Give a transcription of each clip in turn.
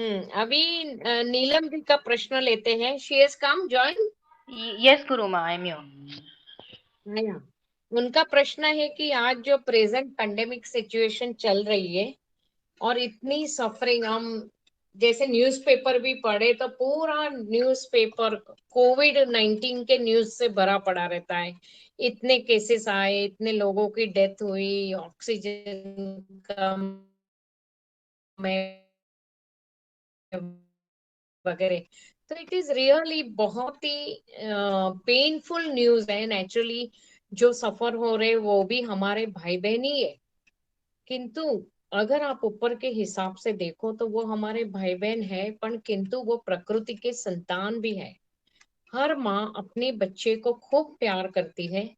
अभी नीलम जी का प्रश्न लेते हैं। She has come join. Yes, Guruma, I am here. उनका प्रश्न है कि आज जो प्रेजेंट पेंडेमिक सिचुएशन चल रही है और इतनी सफरिंग, हम जैसे न्यूज़पेपर भी पढ़े तो पूरा न्यूज़पेपर कोविड-19 के न्यूज से भरा पड़ा रहता है। इतने केसेस आए, इतने लोगों की डेथ हुई, ऑक्सीजन का वगैरह। तो इट इज रियली बहुत ही पेनफुल न्यूज है। नेचुरली जो सफर हो रहे वो भी हमारे भाई बहन ही है, किंतु अगर आप ऊपर के हिसाब से देखो तो वो हमारे भाई बहन है, पर किंतु वो प्रकृति के संतान भी है। हर माँ अपने बच्चे को खूब प्यार करती है,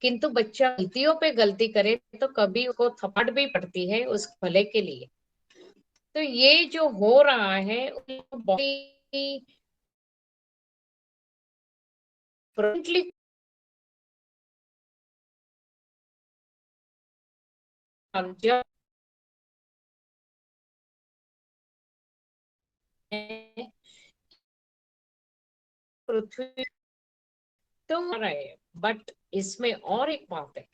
किंतु बच्चा गलतियों पे गलती करे तो कभी उसको थप्पड़ भी पड़ती है उस भले के लिए। तो ये जो हो रहा है बहुत ही फ्रंटली जब पृथ्वी तो आ रहा है, बट इसमें और एक बात है,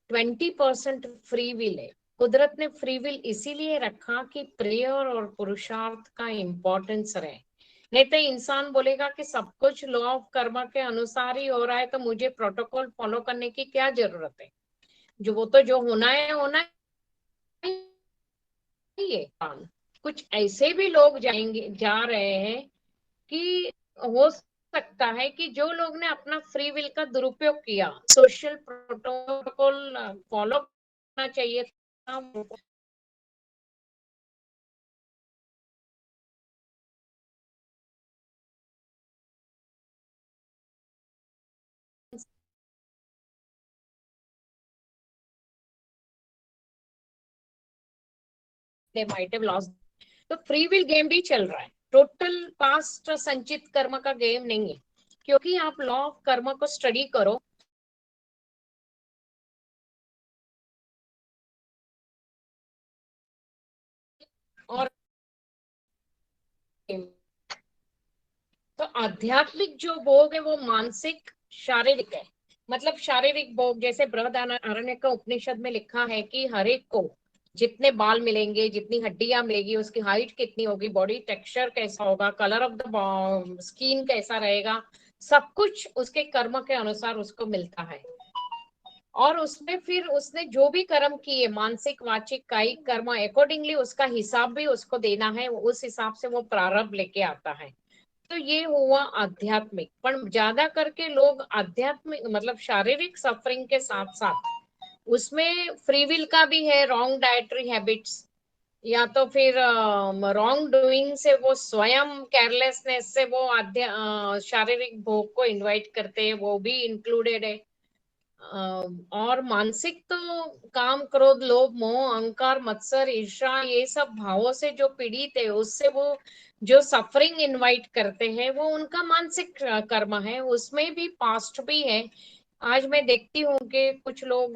20% फ्री विल है। कुदरत ने फ्री विल इसीलिए रखा कि प्रेयर और पुरुषार्थ का इम्पोर्टेंस रहे। नहीं तो इंसान बोलेगा कि सब कुछ लॉ ऑफ कर्मा के अनुसार ही हो रहा है, तो मुझे प्रोटोकॉल फॉलो करने की क्या जरूरत है। जो वो तो जो होना ही है। कुछ ऐसे भी लोग जाएंगे, जा रहे हैं कि हो सकता है कि जो लोग ने अपना फ्री विल का दुरुपयोग किया, सोशल प्रोटोकॉल फॉलो करना चाहिए था, they might have lost। तो फ्री विल गेम भी चल रहा है, टोटल पास्ट संचित कर्म का गेम नहीं है। क्योंकि आप लॉ ऑफ कर्म को स्टडी करो और तो आध्यात्मिक जो भोग है वो मानसिक शारीरिक है। मतलब शारीरिक भोग जैसे बृहदारण्यक का उपनिषद में लिखा है कि हर एक को जितने बाल मिलेंगे, जितनी हड्डियां मिलेगी, उसकी हाइट कितनी होगी, बॉडी टेक्सचर कैसा होगा, कलर ऑफ द स्किन कैसा रहेगा, सब कुछ उसके कर्म के अनुसार उसको मिलता है। और उसमें फिर उसने जो भी कर्म किए, मानसिक वाचिक कायिक कर्म, अकॉर्डिंगली उसका हिसाब भी उसको देना है, उस हिसाब से वो प्रारब्ध लेके आता है। तो ये हुआ आध्यात्मिक। पर ज्यादा करके लोग आध्यात्मिक मतलब शारीरिक सफरिंग के साथ साथ उसमें फ्री विल का भी है, रॉन्ग डाइटरी हैबिट्स या तो फिर रॉन्ग डूइंग से वो स्वयं केयरलेसनेस से वो शारीरिक भोग को इनवाइट करते हैं, वो भी इंक्लूडेड है। और मानसिक तो काम क्रोध लोभ मोह अहंकार मत्सर ईर्ष्या ये सब भावों से जो पीड़ित है, उससे वो जो सफरिंग इनवाइट करते हैं वो उनका मानसिक कर्म है। उसमें भी पास्ट भी है। आज मैं देखती हूँ कि कुछ लोग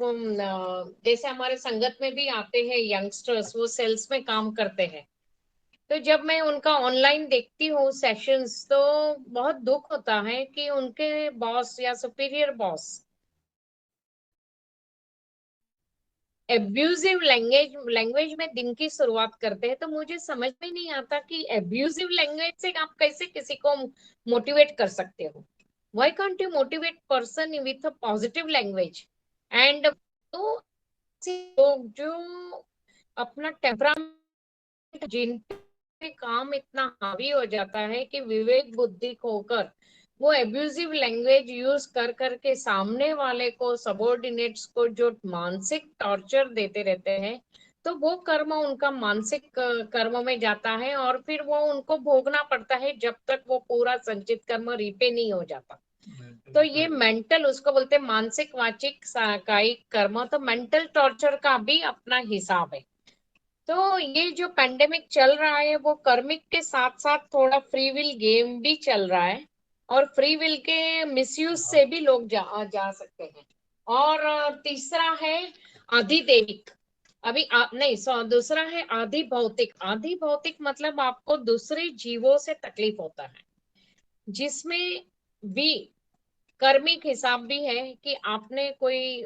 जैसे हमारे संगत में भी आते हैं यंगस्टर्स, वो सेल्स में काम करते हैं। तो जब मैं उनका ऑनलाइन देखती हूँ सेशंस, तो बहुत दुख होता है कि उनके बॉस या सुपीरियर बॉस एब्यूजिव लैंग्वेज में दिन की शुरुआत करते हैं। तो मुझे समझ में नहीं आता कि एब्यूजिव लैंग्वेज से आप कैसे किसी को मोटिवेट कर सकते हो। Why can't you motivate person with a positive language. And तो लोग जो अपना टेम्परामेंट, जिन पे काम इतना हावी हो जाता है कि विवेक बुद्धि खोकर वो एब्यूजिव लैंग्वेज यूज कर करके सामने वाले को, सबॉर्डिनेट्स को जो मानसिक टॉर्चर देते रहते हैं, तो वो कर्म उनका मानसिक कर्म में जाता है और फिर वो उनको भोगना पड़ता है जब तक वो पूरा संचित कर्म रीपे नहीं हो जाता। तो ये मेंटल, उसको बोलते हैं मानसिक वाचिक कायिक कर्म। तो मेंटल टॉर्चर का भी अपना हिसाब है। तो ये जो पेंडेमिक चल रहा है वो कर्मिक के साथ साथ थोड़ा फ्री विल गेम भी चल रहा है, और फ्री विल के मिसयूज से भी लोग जा सकते हैं। और तीसरा है अधिदैविक। अभी नहीं दूसरा है आधि भौतिक। आधि भौतिक मतलब आपको दूसरे जीवों से तकलीफ होता है, जिसमें भी कर्मिक हिसाब भी है कि आपने कोई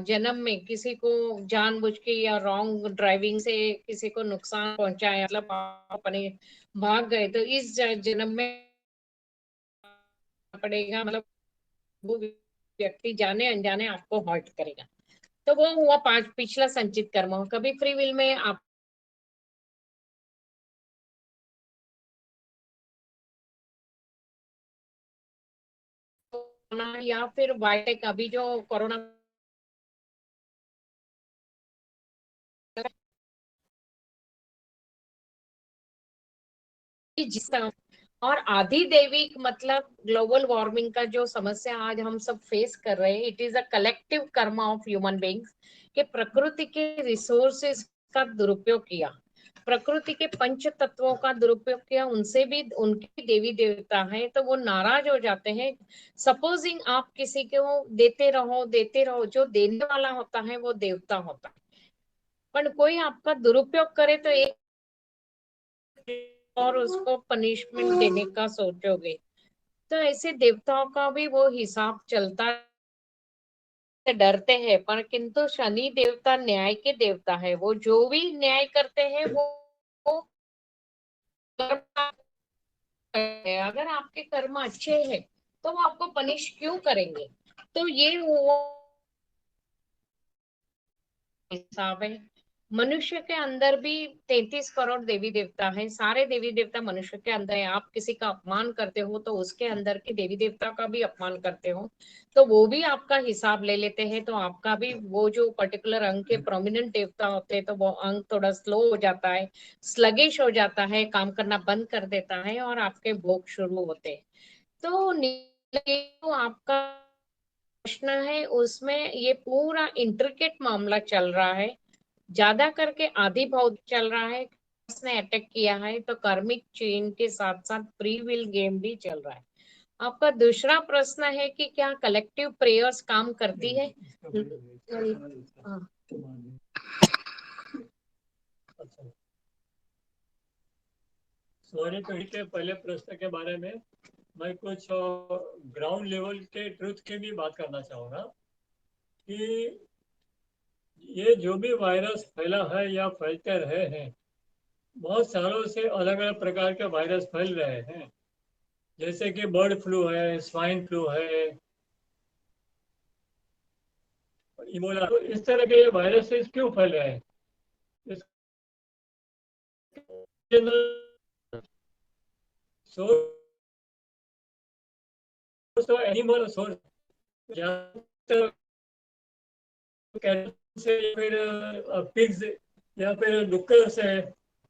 जन्म में किसी को जानबूझ के या रॉन्ग ड्राइविंग से किसी को नुकसान पहुंचाया, मतलब आप अपने भाग गए, तो इस जन्म में पड़ेगा, मतलब वो व्यक्ति जाने अनजाने आपको हर्ट करेगा। तो वो हुआ पांच पिछला संचित कर्म। कभी फ्री विल में आप या फिर बायोटेक, अभी जो कोरोना जिस तरह, और आधि दैविक मतलब ग्लोबल वार्मिंग का जो समस्या आज हम सब फेस कर रहे हैं, it is a collective Karma of human beings के प्रकृति के रिसोर्सेस का दुरुपयोग किया, प्रकृति के पंच तत्वों का दुरुपयोग किया, उनसे भी उनकी देवी देवता है तो वो नाराज हो जाते हैं। सपोजिंग आप किसी को देते रहो, जो देने वाला होता है वो देवता होता है, पर कोई आपका दुरुपयोग करे तो एक और उसको पनिशमेंट देने का सोचोगे, तो ऐसे देवताओं का भी वो हिसाब चलता है। डरते हैं, पर किंतु शनि देवता न्याय के देवता है, वो जो भी न्याय करते हैं वो कर्म है। अगर आपके कर्म अच्छे हैं तो वो आपको पनिश क्यों करेंगे? तो ये वो हिसाब है। मनुष्य के अंदर भी 33 करोड़ देवी देवता है, सारे देवी देवता मनुष्य के अंदर है। आप किसी का अपमान करते हो तो उसके अंदर के देवी देवता का भी अपमान करते हो, तो वो भी आपका हिसाब ले लेते हैं, तो आपका भी वो जो पर्टिकुलर अंग के प्रोमिनेंट देवता होते हैं तो वो अंग थोड़ा स्लो हो जाता है, स्लगिश हो जाता है, काम करना बंद कर देता है और आपके भोग शुरू होते हैं। तो आपका प्रश्न है उसमें ये पूरा इंट्रिकेट मामला चल रहा है, ज्यादा करके आदि भाव चल रहा है, उसने अटैक किया है, तो कार्मिक चेन के साथ साथ फ्री विल गेम भी चल रहा है। आपका दूसरा प्रश्न है कि क्या कलेक्टिव प्रेयर्स काम करती है? हाँ। सॉरी, तो के पहले प्रश्न के बारे में मैं कुछ ग्राउंड लेवल के ट्रुथ की भी बात करना चाहूँगा कि ये जो भी वायरस फैला है या फैलते रहे हैं, बहुत सालों से अलग अलग प्रकार के वायरस फैल रहे हैं, जैसे कि बर्ड फ्लू है, स्वाइन फ्लू है, इबोला। तो इस तरह के वायरसेस क्यों फैल रहे हैं? सोर्स तो एनिमल सोर्स से या फिर पिग्स या फिर डुक्कर से,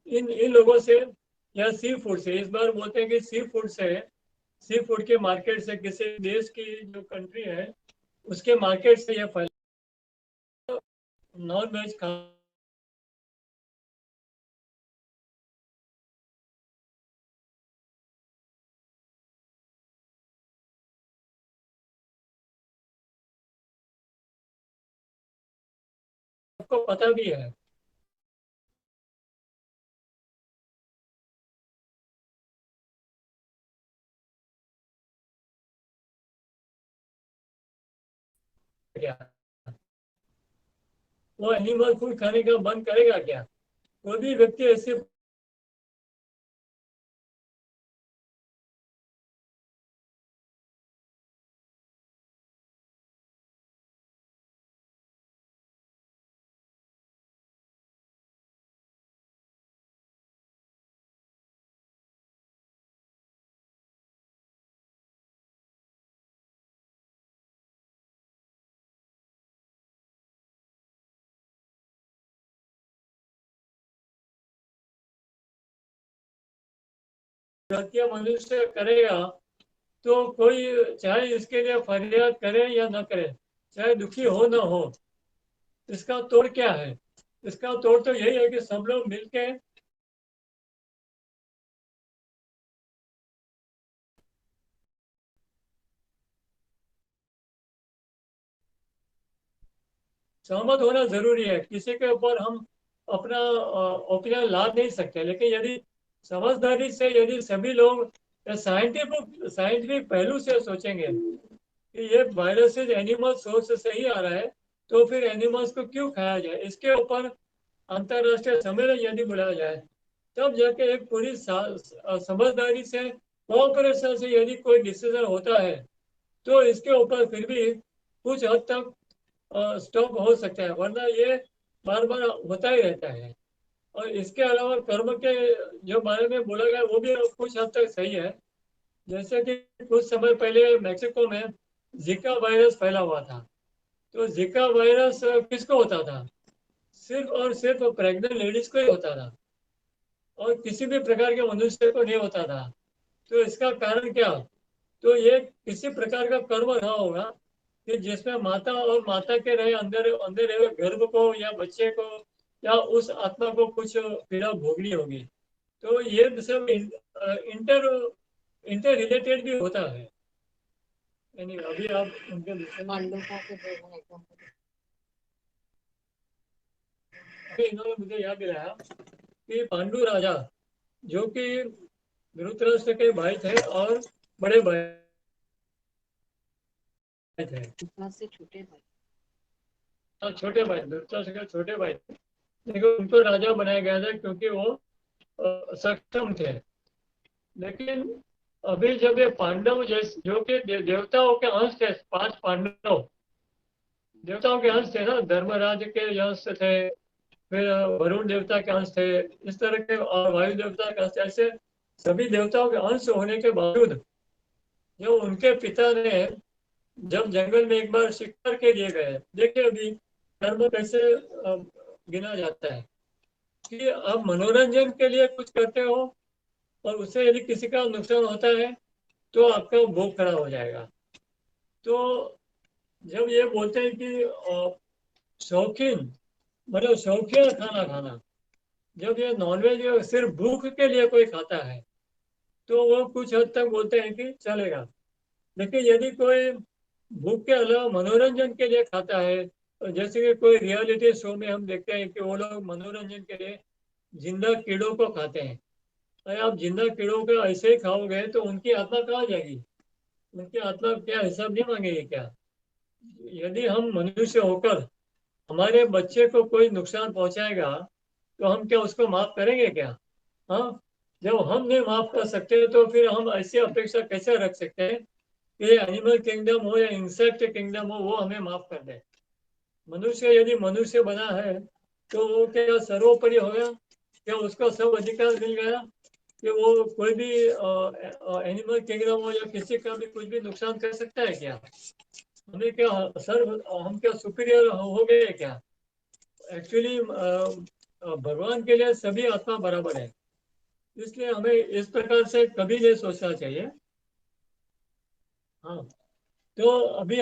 इन लोगों से या सी फूड से। इस बार बोलते हैं कि सी फूड से, सी फूड के मार्केट से, किसी देश की जो कंट्री है उसके मार्केट से यह फैला। नॉन वेज खा आपको पता भी है क्या? वो एनिमल फूड खाने का बंद करेगा क्या? कोई भी व्यक्ति ऐसे हत्या मनुष्य करेगा तो कोई, चाहे इसके लिए फरियाद करे या ना करे, चाहे दुखी हो ना हो, इसका तोड़ क्या है? इसका तोड़ तो यही है कि सब लोग मिलके सहमत होना जरूरी है, किसी के ऊपर हम अपना ओपिनियन ला नहीं सकते, लेकिन यदि समझदारी से यदि सभी लोग साइंटिफिक पहलू से सोचेंगे कि ये वायरस एनिमल सोर्स से ही आ रहा है, तो फिर एनिमल्स को क्यों खाया जाए, इसके ऊपर अंतरराष्ट्रीय सम्मेलन यदि बुलाया जाए, तब जाके एक पूरी समझदारी से कोऑपरेशन से यदि कोई डिसीजन होता है, तो इसके ऊपर फिर भी कुछ हद तक स्टॉप हो सकता है, वरना ये बार बार होता ही रहता है। और इसके अलावा कर्म के जो बारे में बोला गया वो भी कुछ हद तक सही है। जैसे कि कुछ समय पहले मेक्सिको में जिका वायरस फैला हुआ था, तो जिका वायरस किसको होता था? सिर्फ और सिर्फ प्रेग्नेंट लेडीज को ही होता था, और किसी भी प्रकार के मनुष्य को नहीं होता था। तो इसका कारण क्या? तो ये किसी प्रकार का कर्म रहा होगा कि जिसमें माता और माता के रहे अंदर अंदर रहे गर्भ को या बच्चे को या उस आत्मा को कुछ पीड़ा भोगनी होगी। तो ये सब इंटर इंटर रिलेटेड भी होता है। यानी अभी आप उनके विषय में इन्होंने मुझे याद दिलाया कि पांडु राजा, जो कि धृतराष्ट्र के भाई थे और बड़े भाई थे, छोटे भाई, छोटे भाई, धृतराष्ट्र के छोटे भाई थे, लेकिन उनको राजा बनाया गया था क्योंकि वो सक्षम थे। लेकिन अभी जब ये पांडव जैसे जो कि देवताओं के अंश थे, 5 पांडव देवताओं के अंश थे ना, धर्मराज के अंश थे, फिर वरुण देवता के अंश थे, इस तरह के, और वायु देवता के अंश, ऐसे सभी देवताओं के अंश होने के बावजूद जो उनके पिता ने जब जंगल में एक बार शिकार के लिए गए, देखिए अभी कर्म कैसे गिना जाता है कि आप मनोरंजन के लिए कुछ करते हो और उससे यदि किसी का नुकसान होता है तो आपका भोग खड़ा हो जाएगा। तो जब ये बोलते हैं कि शौकीन, मतलब शौकिया खाना खाना, जब ये नॉनवेज सिर्फ भूख के लिए कोई खाता है तो वो कुछ हद तक बोलते हैं कि चलेगा। लेकिन यदि कोई भूख के अलावा मनोरंजन के लिए खाता है, तो जैसे कि कोई रियलिटी शो में हम देखते हैं कि वो लोग मनोरंजन के लिए जिंदा कीड़ों को खाते हैं। अरे आप जिंदा कीड़ों को ऐसे ही खाओगे तो उनकी आत्मा कहाँ जाएगी? उनकी आत्मा क्या हिसाब नहीं मांगेगी क्या? यदि हम मनुष्य होकर हमारे बच्चे को कोई नुकसान पहुंचाएगा तो हम क्या उसको माफ करेंगे क्या? हाँ, जब हम नहीं माफ कर सकते तो फिर हम ऐसी अपेक्षा कैसे रख सकते हैं कि एनिमल किंगडम हो या इंसेक्ट किंगडम हो वो हमें माफ कर दे? मनुष्य यदि मनुष्य बना है तो वो क्या सर्वोपरि हो गया? क्या उसको सब अधिकार मिल गया कि वो कोई भी एनिमल किंगडम हो या किसी का भी कुछ भी नुकसान कर सकता है क्या? हमें क्या हम क्या सुपीरियर हो गए क्या? एक्चुअली भगवान के लिए सभी आत्मा बराबर है, इसलिए हमें इस प्रकार से कभी नहीं सोचना चाहिए। हाँ, तो अभी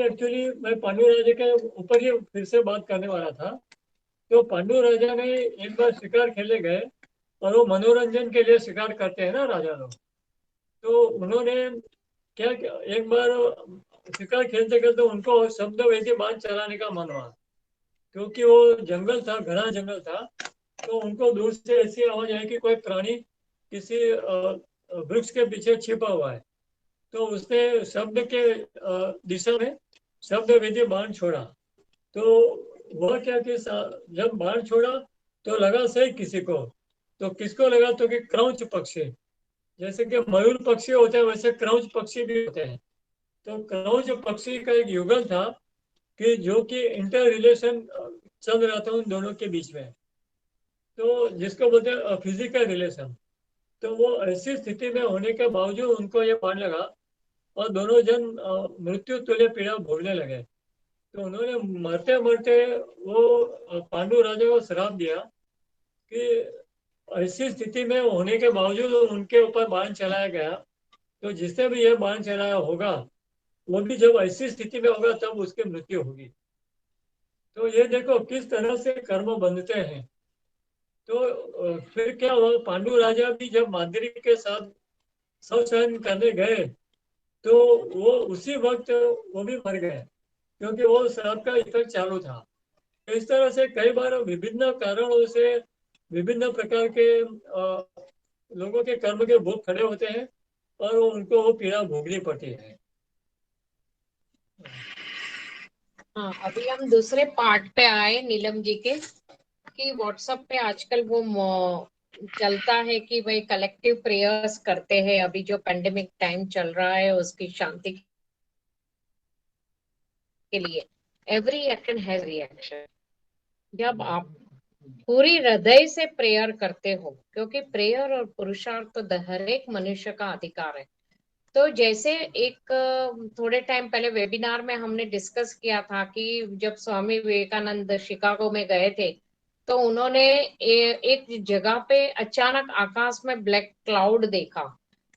एक्चुअली मैं पांडु राजा के ऊपर ही फिर से बात करने वाला था। तो पांडु राजा ने एक बार शिकार खेलने गए, और वो मनोरंजन के लिए शिकार करते हैं ना राजा लोग, तो उन्होंने क्या किया, एक बार शिकार खेलते खेलते उनको शब्द वैसे बाण चलाने का मन हुआ, क्योंकि वो जंगल था, घना जंगल था, तो उनको दूर से ऐसी आवाज आई कि कोई प्राणी किसी वृक्ष के पीछे छिपा हुआ है। तो उसने शब्द के दिशा में शब्द विधि बाण छोड़ा। तो वह क्या कि जब बाण छोड़ा तो लगा सही किसी को, तो किसको लगा? तो कि क्रौंच पक्षी, जैसे कि मयूर पक्षी होते हैं वैसे क्रौंच पक्षी भी होते हैं। तो क्रौंच पक्षी का एक युगल था कि जो कि इंटर रिलेशन चल रहा था उन दोनों के बीच में, तो जिसको बोलते हैं फिजिकल रिलेशन। तो वो ऐसी स्थिति में होने के बावजूद उनको ये बाण लगा और दोनों जन मृत्यु तुल्य पीड़ा भोगने लगे। तो उन्होंने मरते मरते वो पांडु राजा को श्राप दिया कि ऐसी स्थिति में होने के बावजूद उनके ऊपर बाण चलाया गया, तो जिसने भी यह बाण चलाया होगा वो भी जब ऐसी स्थिति में होगा तब उसकी मृत्यु होगी। तो ये देखो किस तरह से कर्म बंधते हैं। तो फिर क्या हुआ, पांडु राजा भी जब माद्री के साथ शव शयन करने गए तो वो उसी वक्त वो भी मर गए। क्योंकि वो श्राप का इफेक्ट चालू था। इस तरह से कई बार विभिन्न कारणों से विभिन्न प्रकार के लोगों के कर्म के भोग खड़े होते हैं और उनको वो पीड़ा भोगनी पड़ती है। हाँ, अभी हम दूसरे पार्ट पे आए नीलम जी के, कि व्हाट्सएप पे आजकल वो चलता है कि भाई कलेक्टिव प्रेयर्स करते हैं, अभी जो पेंडेमिक टाइम चल रहा है उसकी शांति के लिए। Every action has reaction. जब आप पूरी हृदय से प्रेयर करते हो, क्योंकि प्रेयर और पुरुषार्थ तो हर एक मनुष्य का अधिकार है। तो जैसे एक थोड़े टाइम पहले वेबिनार में हमने डिस्कस किया था कि जब स्वामी विवेकानंद शिकागो में गए थे, तो उन्होंने एक जगह पे अचानक आकाश में ब्लैक क्लाउड देखा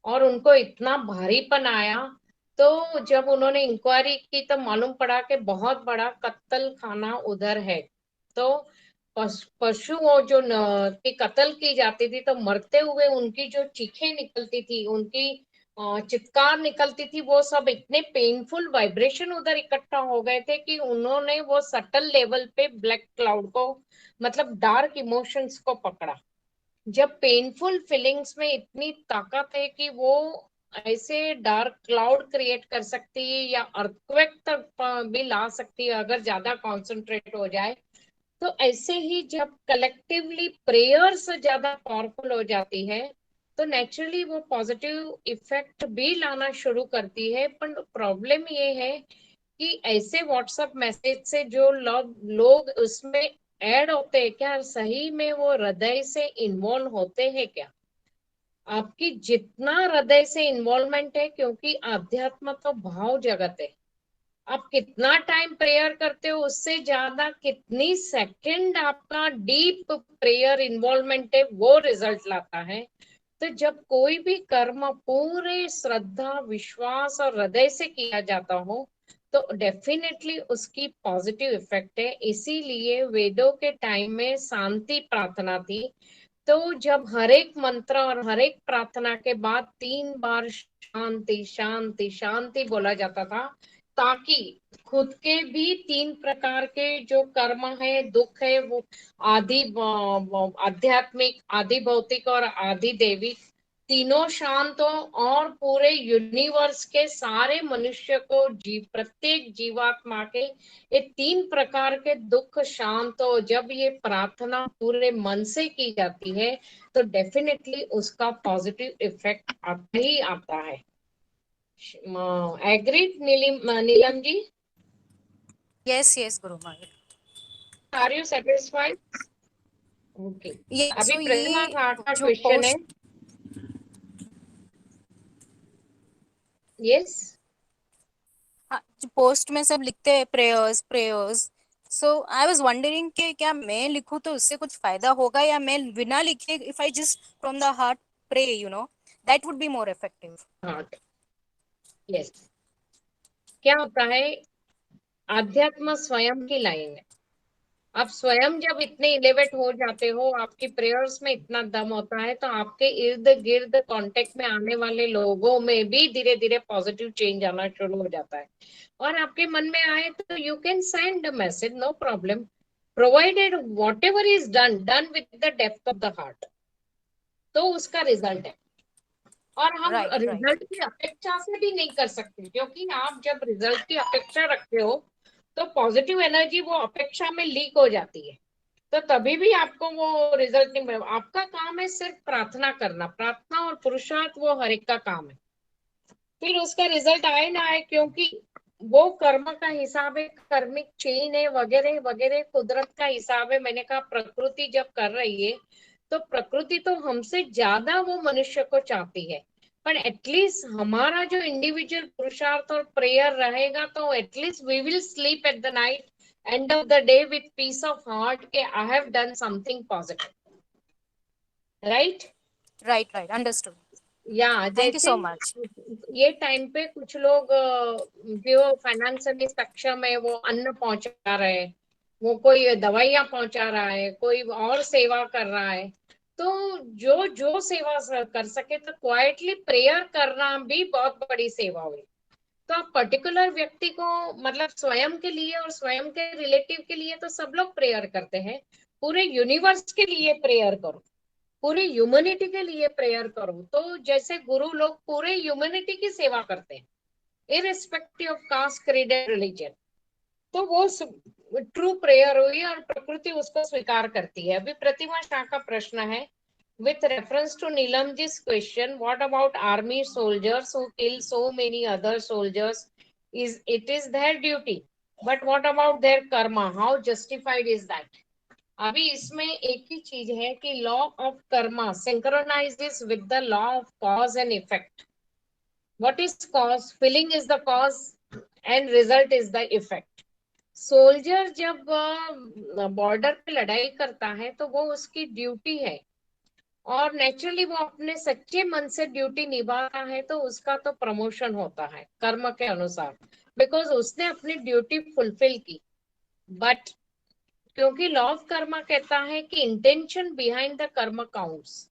और उनको इतना भारीपन आया। तो जब उन्होंने इंक्वायरी की तो मालूम पड़ा कि बहुत बड़ा कत्ल खाना उधर है। तो पशुओं जो की कत्ल की जाती थी, तो मरते हुए उनकी जो चीखें निकलती थी, उनकी चित्कार निकलती थी, वो सब इतने पेनफुल वाइब्रेशन उधर इकट्ठा हो गए थे कि उन्होंने वो सटल लेवल पे ब्लैक क्लाउड को, मतलब डार्क इमोशंस को पकड़ा। जब पेनफुल फीलिंग्स में इतनी ताकत है कि वो ऐसे डार्क क्लाउड क्रिएट कर सकती है या अर्थक्वेक तक भी ला सकती है अगर ज्यादा कॉन्सेंट्रेट हो जाए। तो ऐसे ही जब कलेक्टिवली प्रेयर से ज्यादा पावरफुल हो जाती है, तो नेचुरली वो पॉजिटिव इफेक्ट भी लाना शुरू करती है। पर प्रॉब्लम ये है कि ऐसे व्हाट्सएप मैसेज से जो लोग उसमें ऐड होते हैं, क्या सही में वो हृदय से इन्वॉल्व होते हैं क्या? आपकी जितना हृदय से इन्वॉल्वमेंट है, क्योंकि आध्यात्म तो भाव जगत है, आप कितना टाइम प्रेयर करते हो उससे ज्यादा कितनी सेकंड आपका डीप प्रेयर इन्वॉल्वमेंट है वो रिजल्ट लाता है। तो जब कोई भी कर्म पूरे श्रद्धा विश्वास और हृदय से किया जाता हो, तो डेफिनेटली उसकी पॉजिटिव इफेक्ट है। इसीलिए वेदों के टाइम में शांति प्रार्थना थी। तो जब हर एक मंत्र और हर एक प्रार्थना के बाद 3 बार शांति शांति शांति बोला जाता था, ताकि खुद के भी 3 प्रकार के जो कर्म है, दुख है, वो आदि आध्यात्मिक, आदि भौतिक और आदि देवी, तीनों शांत हो और पूरे यूनिवर्स के सारे मनुष्य को प्रत्येक जीवात्मा के ये 3 प्रकार के दुख शांत हो। जब ये प्रार्थना पूरे मन से की जाती है, तो डेफिनेटली उसका पॉजिटिव इफेक्ट आता ही आता है। Agreed Neelam ji? Yes, Guru Maharaj. Are you satisfied? Okay, Yeah, अभी so प्रतिमा ये का जो क्वेश्चन है। यस, जो पोस्ट में सब लिखते हैं prayers prayers, so I was wondering कि क्या मैं लिखूं तो उससे कुछ फायदा होगा या मैं बिना लिखे if I just from the heart pray that would be more effective. Heart, yes. क्या होता है, आध्यात्म स्वयं की लाइन है। आप स्वयं जब इतने इलेवेट हो जाते हो, आपकी प्रेयर्स में इतना दम होता है, तो आपके इर्द गिर्द कांटेक्ट में आने वाले लोगों में भी धीरे धीरे पॉजिटिव चेंज आना शुरू हो जाता है। और आपके मन में आए तो you can send a message, no problem, provided whatever is done done with the depth of the heart, तो उसका रिजल्ट है। और हम राइट राइट रिजल्ट की अपेक्षा से भी नहीं कर सकते, क्योंकि आप जब रिजल्ट की अपेक्षा रखते हो, तो पॉजिटिव एनर्जी वो अपेक्षा में लीक हो जाती है। तो तभी भी आपको वो रिजल्ट नहीं मिलेगा। आपका काम है सिर्फ प्रार्थना करना, प्रार्थना और पुरुषार्थ वो हर एक का काम है। फिर उसका रिजल्ट आए ना आए, क्योंकि वो कर्म का हिसाब है, कर्मिक चेन है, वगैरह वगैरह, कुदरत का हिसाब है। मैंने कहा प्रकृति जब कर रही है, तो प्रकृति तो हमसे ज्यादा वो मनुष्य को चाहती है। पर एटलीस्ट हमारा जो इंडिविजुअल पुरुषार्थ और प्रेयर रहेगा, तो at least we will sleep at the night end of the day with peace of heart के I have done something positive, right? Right right understood. या थैंक यू जैसे सो मच। ये टाइम पे कुछ लोग जो फाइनेंशियली सक्षम है, वो अन्न पहुंचा रहे हैं, वो कोई दवाइयां पहुंचा रहा है, कोई और सेवा कर रहा है। तो जो जो सेवा कर सके, तो क्वाइटली प्रेयर करना भी बहुत बड़ी सेवा हुई। तो आप पर्टिकुलर व्यक्ति को मतलब स्वयं के लिए और स्वयं के रिलेटिव के लिए तो सब लोग प्रेयर करते हैं, पूरे यूनिवर्स के लिए प्रेयर करो, पूरी ह्यूमैनिटी के लिए प्रेयर करो। तो जैसे गुरु लोग पूरे ह्यूमैनिटी की सेवा करते हैं, irrespective of caste, creed and religion, तो वो ट्रू प्रेयर हुई और प्रकृति उसको स्वीकार करती है। अभी प्रतिमा शाह का प्रश्न है, with reference to Neelamji's question, what about army soldiers who kill so many other soldiers? It is their duty, but what about their karma? How justified is that? अभी इसमें एक ही चीज है कि law of Karma synchronizes with the law of cause and effect. What is cause? Feeling is the cause and result is the effect. Soldier जब border पे लड़ाई करता है तो वो उसकी ड्यूटी है, और नेचुरली वो अपने सच्चे मन से ड्यूटी निभाता है तो उसका तो प्रमोशन होता है कर्म के अनुसार, बिकॉज उसने अपनी ड्यूटी फुलफिल की। बट क्योंकि लॉ ऑफ कर्मा कहता है कि इंटेंशन बिहाइंड द कर्म काउंट्स,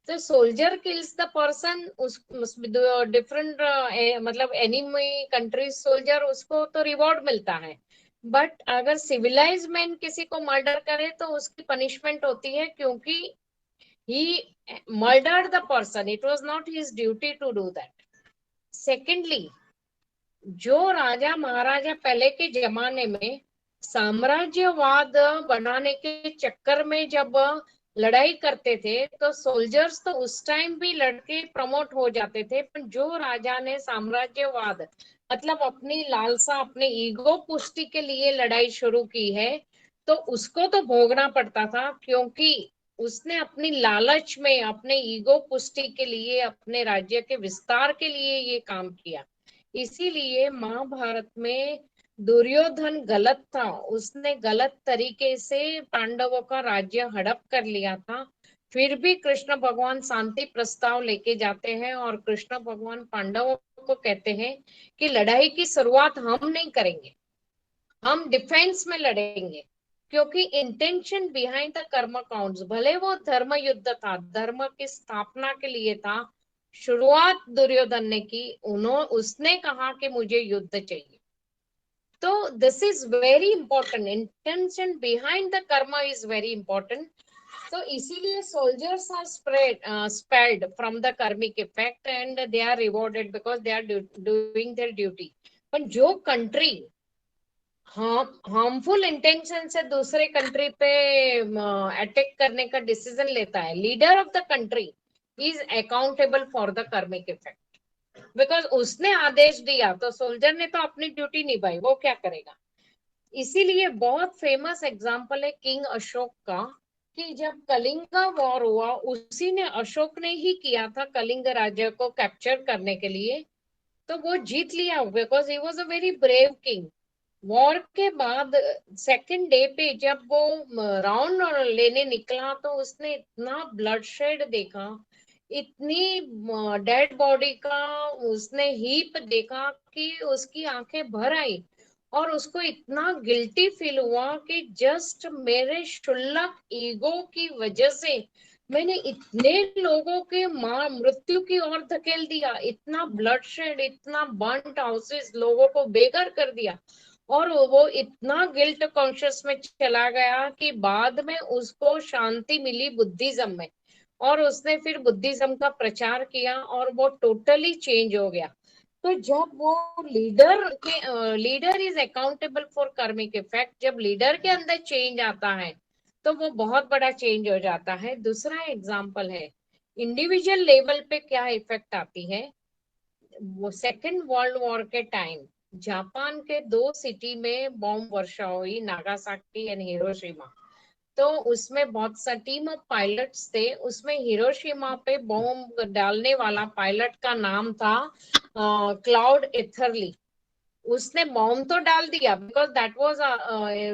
तो soldier kills the person, different मतलब एनिमी कंट्री सोल्जर, उसको तो रिवॉर्ड मिलता है। बट अगर सिविलाइज मैन किसी को मर्डर करे तो उसकी पनिशमेंट होती है, क्योंकि he murdered the person, it was not his duty to do that. Secondly, जो राजा महाराजा पहले के जमाने में साम्राज्यवाद बनाने के चक्कर में जब लड़ाई करते थे तो सोल्जर्स तो उस टाइम भी लड़के प्रमोट हो जाते थे, पर जो राजा ने साम्राज्यवाद मतलब अपनी लालसा, अपने ईगो पुष्टि के लिए लड़ाई शुरू की है, तो उसको तो भोगना पड़ता था, क्योंकि उसने अपनी लालच में, अपने ईगो पुष्टि के लिए, अपने राज्य के विस्तार के लिए ये काम किया। इसीलिए महाभारत में दुर्योधन गलत था, उसने गलत तरीके से पांडवों का राज्य हड़प कर लिया था। फिर भी कृष्ण भगवान शांति प्रस्ताव लेके जाते हैं और कृष्ण भगवान पांडवों को कहते हैं कि लड़ाई की शुरुआत हम नहीं करेंगे, हम डिफेंस में लड़ेंगे, क्योंकि इंटेंशन बिहाइंड द कर्म काउंट्स। भले वो धर्म युद्ध था, धर्म की स्थापना के लिए था, शुरुआत दुर्योधन ने की, उसने कहा कि मुझे युद्ध चाहिए। तो this is very important, intention behind the karma is very important. तो इसीलिए soldiers are spared from the karmic effect and they are rewarded because they are doing their duty. पर जो कंट्री हार्मफुल इंटेंशन से दूसरे कंट्री पे attack करने का decision लेता है, leader of the country is accountable for the karmic effect, because उसने आदेश दिया तो सोल्जर ने तो अपनी ड्यूटी निभाई, वो क्या करेगा। इसीलिए बहुत फेमस एग्जांपल है किंग अशोक का, कि जब कलिंग वॉर हुआ उसी ने, अशोक ने ही किया था कलिंग राज्य को कैप्चर करने के लिए, तो वो जीत लिया because he was a very brave king. War के बाद सेकंड डे पे जब वो राउंड लेने निकला तो उसने इतना ब्लडशेड देखा, इतनी डेड बॉडी का उसने हीप देखा कि उसकी आंखें भर आई, और उसको इतना गिल्टी फील हुआ कि जस्ट मेरे क्षुल्लक ईगो की वजह से मैंने इतने लोगों के मृत्यु की ओर धकेल दिया, इतना ब्लडशेड, इतना बर्न्ड हाउसेस, लोगों को बेघर कर दिया, और वो इतना गिल्ट कॉन्शियस में चला गया कि बाद में उसको शांति मिली बुद्धिज्म में, और उसने फिर बुद्धिज्म का प्रचार किया और वो टोटली चेंज हो गया। तो जब वो leader is accountable for karmic effect, जब लीडर के अंदर चेंज आता है तो वो बहुत बड़ा चेंज हो जाता है। दूसरा एग्जाम्पल है इंडिविजुअल लेवल पे क्या इफेक्ट आती है। वो सेकेंड वर्ल्ड वॉर के टाइम जापान के 2 सिटी में बॉम्ब वर्षा हुई, नागासाकी एंड हिरोशिमा। तो उसमें बहुत सा टीम ऑफ पायलट्स थे, उसमें हिरोशिमा पे बॉम्ब डालने वाला पायलट का नाम था क्लाउड एथरली। उसने बॉम्ब तो डाल दिया because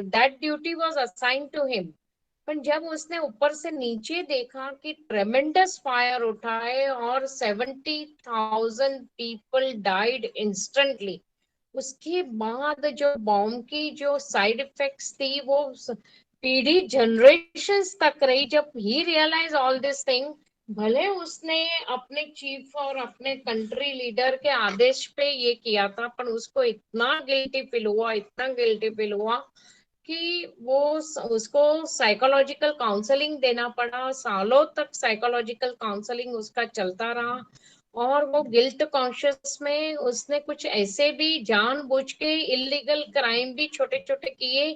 that duty was assigned to him, पर जब उसने ऊपर से नीचे देखा कि ट्रेमेंडस फायर उठा है और 70,000 पीपल डाइड इंस्टेंटली, उसके बाद जो बॉम्ब की जो साइड इफेक्ट्स थी वो पीढ़ी जनरेशंस तक रही। जब ही रियलाइज ऑल दिस थिंग, भले उसने अपने चीफ और अपने कंट्री लीडर के आदेश पे ये किया था, पर उसको इतना गिल्टी फील हुआ, इतना गिल्टी फील हुआ कि वो उसको साइकोलॉजिकल काउंसलिंग देना पड़ा। सालों तक साइकोलॉजिकल काउंसलिंग उसका चलता रहा, और वो गिल्ट कॉन्शियस में उसने कुछ ऐसे भी जानबूझ के इलीगल क्राइम भी छोटे छोटे किए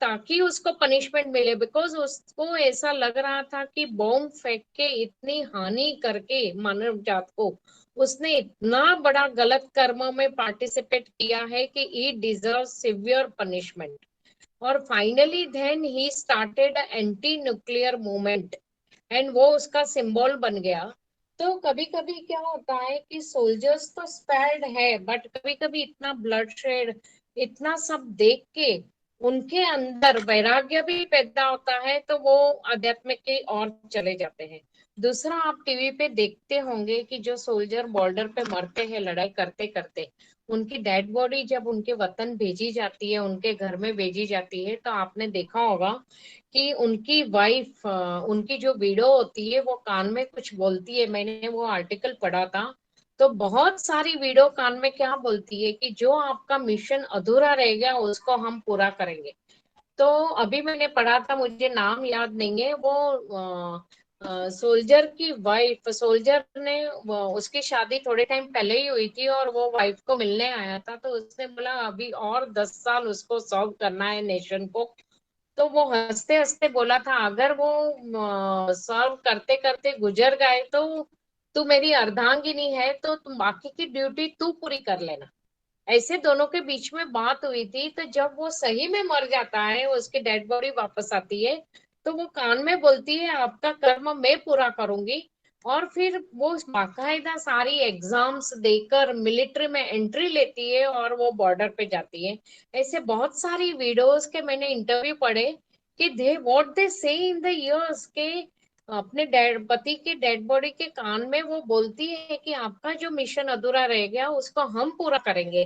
ताकि उसको पनिशमेंट मिले, बिकॉज उसको ऐसा लग रहा था कि बॉम्ब फेंक के इतनी हानि करके मानव जात को उसने इतना बड़ा गलत कर्म में पार्टिसिपेट किया है कि ही डिजर्व सिवियर पनिशमेंट। और finally then he started anti nuclear movement, and वो उसका सिंबल बन गया। तो कभी कभी क्या होता है कि सोल्जर्स तो स्पेयर्ड है, बट कभी कभी इतना ब्लड शेड, इतना सब देख के उनके अंदर वैराग्य भी पैदा होता है, तो वो अध्यात्म की ओर चले जाते हैं। दूसरा, आप टीवी पे देखते होंगे कि जो सोल्जर बॉर्डर पे मरते हैं लड़ाई करते करते, उनकी डेड बॉडी जब उनके वतन भेजी जाती है, उनके घर में भेजी जाती है, तो आपने देखा होगा कि उनकी वाइफ, उनकी जो विडो होती है, वो कान में कुछ बोलती है। मैंने वो आर्टिकल पढ़ा था, तो बहुत सारी विडो कान में क्या बोलती है कि जो आपका मिशन अधूरा रह गया उसको हम पूरा करेंगे। तो अभी मैंने पढ़ा था, मुझे नाम याद नहीं है, वो सोल्जर की वाइफ, सोल्जर ने उसकी शादी थोड़े टाइम पहले ही हुई थी, और वो वाइफ को मिलने आया था, तो उसने बोला अभी और 10 साल उसको सर्व करना है नेशन को। तो वो हंसते हंसते बोला था, अगर वो सर्व करते करते गुजर गए तो तू मेरी अर्धांगिनी है, तो तुम बाकी की ड्यूटी तू पूरी कर लेना। ऐसे दोनों के बीच में बात हुई थी। तो जब वो सही में मर जाता है, उसकी डेड बॉडी वापस आती है, तो वो कान में बोलती है आपका कर्म मैं पूरा करूंगी। और फिर वो बाकायदा सारी एग्जाम्स देकर मिलिट्री में एंट्री लेती है और वो बॉर्डर पे जाती है। ऐसे बहुत सारी वीडियोस के मैंने इंटरव्यू पढ़े कि दे व्हाट दे से इन द इयर्स के अपने पति की डेड बॉडी के कान में वो बोलती है कि आपका जो मिशन अधूरा रह गया उसको हम पूरा करेंगे।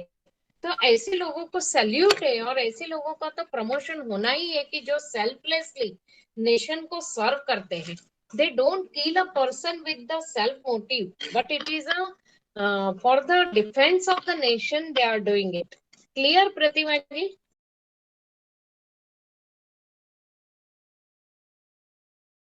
तो ऐसे लोगों को सैल्यूट है, और ऐसे लोगों का तो प्रमोशन होना ही है कि जो सेल्फलेसली नेशन को सर्व करते हैं। They don't kill a person with the self motive, but it is a for the defence of the nation they are doing it. Clear Pratima ji?